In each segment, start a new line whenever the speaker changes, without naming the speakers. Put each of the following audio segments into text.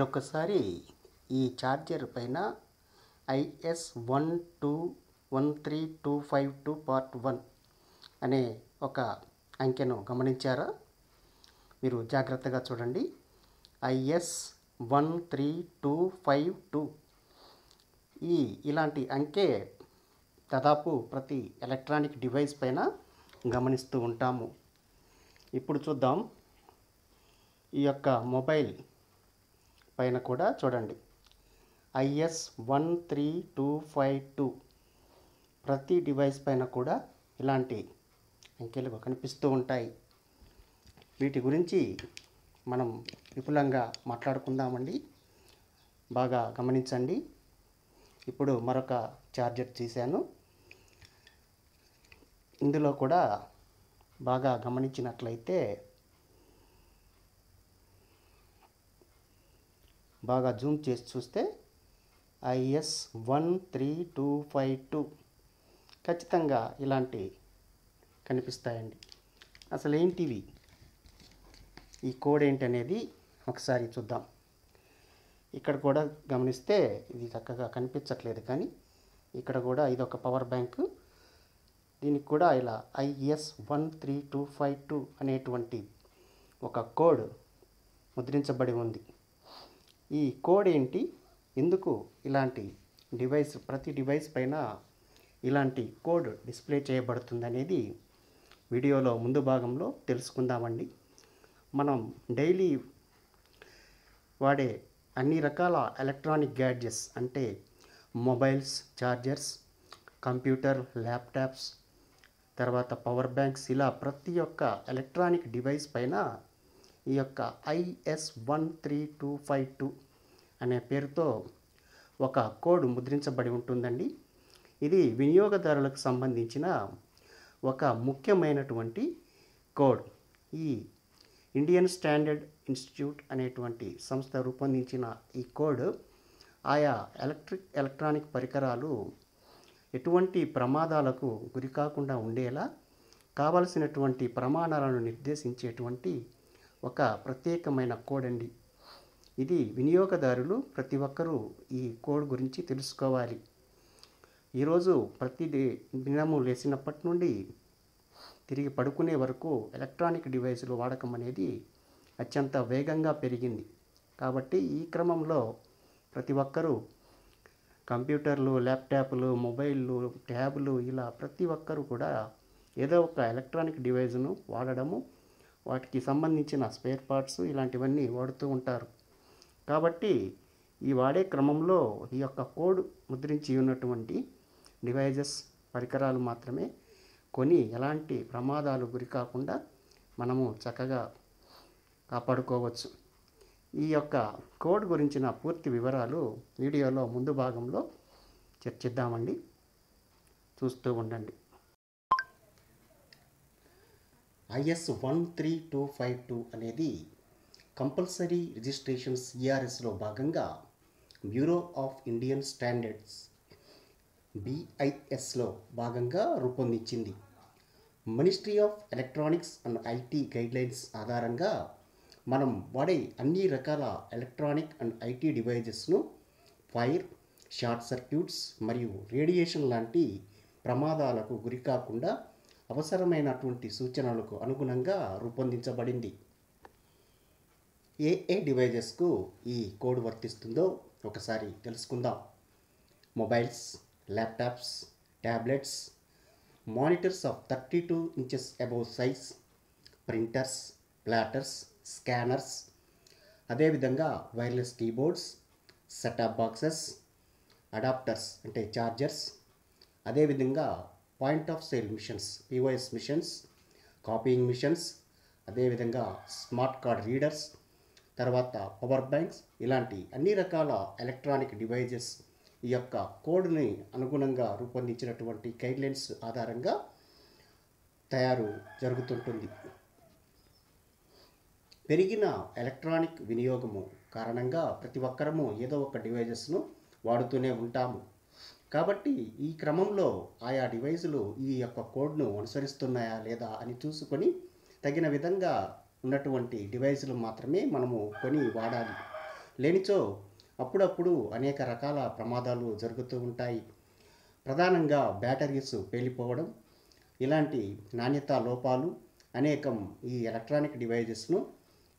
మీరొకసారి ఈ ఛార్జర్ పైన IS1213252 పార్ట్ 1 అనే ఒక అంకెను గమనించారా? మీరు జాగ్రత్తగా చూడండి. IS13252 ఇలాంటి అంకె దాదాపు ప్రతి ఎలక్ట్రానిక్ డివైస్ పైన గమనిస్తూ ఉంటాము. ఇప్పుడు చూద్దాం. ఈ యొక్క మొబైల్ పైన కూడా చూడండి, IS13252 ప్రతి డివైస్ పైన కూడా ఇలాంటి అంకెలు కనిపిస్తూ ఉంటాయి. వీటి గురించి మనం విపులంగా మాట్లాడుకుందామండి. బాగా గమనించండి. ఇప్పుడు మరొక ఛార్జర్ తీశాను. ఇందులో కూడా బాగా గమనించినట్లయితే బాగా జూమ్ చేసి చూస్తే IS13252 ఖచ్చితంగా ఇలాంటి కనిపిస్తాయండి. అసలు ఏంటివి, ఈ కోడ్ ఏంటనేది ఒకసారి చూద్దాం. ఇక్కడ కూడా గమనిస్తే ఇది చక్కగా కనిపించట్లేదు, కానీ ఇక్కడ కూడా ఇది ఒక పవర్ బ్యాంకు. దీనికి కూడా ఇలా IS13252 అనేటువంటి ఒక కోడ్ ముద్రించబడి ఉంది. ఈ కోడ్ ఏంటి, ఎందుకు ఇలాంటి డివైస్ ప్రతి డివైస్ పైన ఇలాంటి కోడ్ డిస్ప్లే చేయబడుతుంది అనేది వీడియోలో ముందు భాగంలో తెలుసుకుందామండి. మనం డైలీ వాడే అన్ని రకాల ఎలక్ట్రానిక్ గ్యాడ్జెట్స్ అంటే మొబైల్స్, ఛార్జర్స్, కంప్యూటర్, ల్యాప్టాప్స్, తర్వాత పవర్ బ్యాంక్స్, ఇలా ప్రతి ఒక్క ఎలక్ట్రానిక్ డివైస్ పైన ఈ యొక్క IS13252 అనే పేరుతో ఒక కోడ్ ముద్రించబడి ఉంటుందండి. ఇది వినియోగదారులకు సంబంధించిన ఒక ముఖ్యమైనటువంటి కోడ్. ఈ ఇండియన్ స్టాండర్డ్ ఇన్స్టిట్యూట్ అనేటువంటి సంస్థ రూపొందించిన ఈ కోడ్ ఆయా ఎలక్ట్రానిక్ పరికరాలు ఎటువంటి ప్రమాదాలకు గురికాకుండా ఉండేలా కావలసినటువంటి ప్రమాణాలను నిర్దేశించేటువంటి ఒక ప్రత్యేకమైన కోడ్ అండి. ఇది వినియోగదారులు ప్రతి ఒక్కరూ ఈ కోడ్ గురించి తెలుసుకోవాలి. ఈరోజు ప్రతి దినము లేచినప్పటి నుండి తిరిగి పడుకునే వరకు ఎలక్ట్రానిక్ డివైసులు వాడకం అనేది అత్యంత వేగంగా పెరిగింది. కాబట్టి ఈ క్రమంలో ప్రతి ఒక్కరూ కంప్యూటర్లు, ల్యాప్టాప్లు, మొబైళ్ళు, ట్యాబ్లు, ఇలా ప్రతి ఒక్కరూ కూడా ఏదో ఒక ఎలక్ట్రానిక్ డివైస్ను వాడడము, వాటికి సంబంధించిన స్పేర్ పార్ట్స్ ఇలాంటివన్నీ వాడుతూ ఉంటారు. కాబట్టి ఈ వాడే క్రమంలో ఈ యొక్క కోడ్ ముద్రించి ఉన్నటువంటి డివైజెస్, పరికరాలు మాత్రమే కొని ఎలాంటి ప్రమాదాలు గురి కాకుండా మనము చక్కగా కాపాడుకోవచ్చు. ఈ యొక్క కోడ్ గురించిన పూర్తి వివరాలు వీడియోలో ముందు భాగంలో చర్చిద్దామండి. చూస్తూ ఉండండి. IS13252 అనేది కంపల్సరీ రిజిస్ట్రేషన్ CRSలో భాగంగా బ్యూరో ఆఫ్ ఇండియన్ స్టాండర్డ్స్ BISలో భాగంగా రూపొందించింది. Ministry of Electronics and IT guidelines ఆధారంగా మనం వాడే అన్ని రకాల ఎలక్ట్రానిక్ అండ్ IT డివైజెస్ను ఫైర్, షార్ట్ సర్క్యూట్స్ మరియు రేడియేషన్ లాంటి ప్రమాదాలకు గురికాకుండా అవసరమైనటువంటి సూచనలకు అనుగుణంగా రూపొందించబడింది. ఏ డివైజెస్కు ఈ కోడ్ వర్తిస్తుందో ఒకసారి తెలుసుకుందాం. Mobiles, laptops, tablets, monitors of 32 inches above size, printers, plotters, scanners, అదేవిధంగా wireless keyboards, setup boxes, adapters అంటే ఛార్జర్స్, అదేవిధంగా point of sale machines POS machines, copying machines, అదేవిధంగా స్మార్ట్ కార్డ్ రీడర్స్, తర్వాత పవర్ బ్యాంక్స్, ఇలాంటి అన్ని రకాల ఎలక్ట్రానిక్ డివైజెస్ ఈ యొక్క కోడ్ని అనుగుణంగా రూపొందించినటువంటి గైడ్లైన్స్ ఆధారంగా తయారు జరుగుతుంటుంది. పెరిగిన ఎలక్ట్రానిక్ వినియోగము కారణంగా ప్రతి ఒక్కరము ఏదో ఒక డివైజెస్ను వాడుతూనే ఉంటాము. కాబట్టి ఈ క్రమంలో ఆయా డివైజులు ఈ యొక్క కోడ్ను అనుసరిస్తున్నాయా లేదా అని చూసుకొని తగిన విధంగా ఉన్నటువంటి డివైజులు మాత్రమే మనము కొని వాడాలి. లేనిచో అప్పుడప్పుడు అనేక రకాల ప్రమాదాలు జరుగుతూ ఉంటాయి. ప్రధానంగా బ్యాటరీస్ పేలిపోవడం, ఇలాంటి నాణ్యతా లోపాలు అనేకం ఈ ఎలక్ట్రానిక్ డివైజెస్ను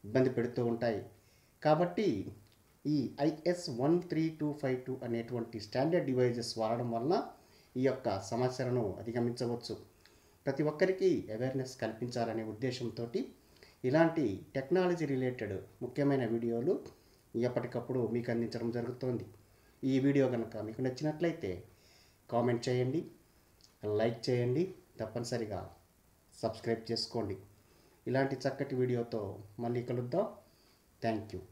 ఇబ్బంది పెడుతూ ఉంటాయి. కాబట్టి ఈ IS13252 అనేటువంటి స్టాండర్డ్ డివైజెస్ వాడడం వలన ఈ యొక్క సమస్యలను అధిగమించవచ్చు. ప్రతి ఒక్కరికి అవేర్నెస్ కల్పించాలనే ఉద్దేశంతో ఇలాంటి టెక్నాలజీ రిలేటెడ్ ముఖ్యమైన వీడియోలు ఎప్పటికప్పుడు మీకు అందించడం జరుగుతుంది. ఈ వీడియో కనుక మీకు నచ్చినట్లయితే కామెంట్ చేయండి, లైక్ చేయండి, తప్పనిసరిగా సబ్స్క్రైబ్ చేసుకోండి. ఇలాంటి చక్కటి వీడియోతో మళ్ళీ కలుద్దాం. Thank you.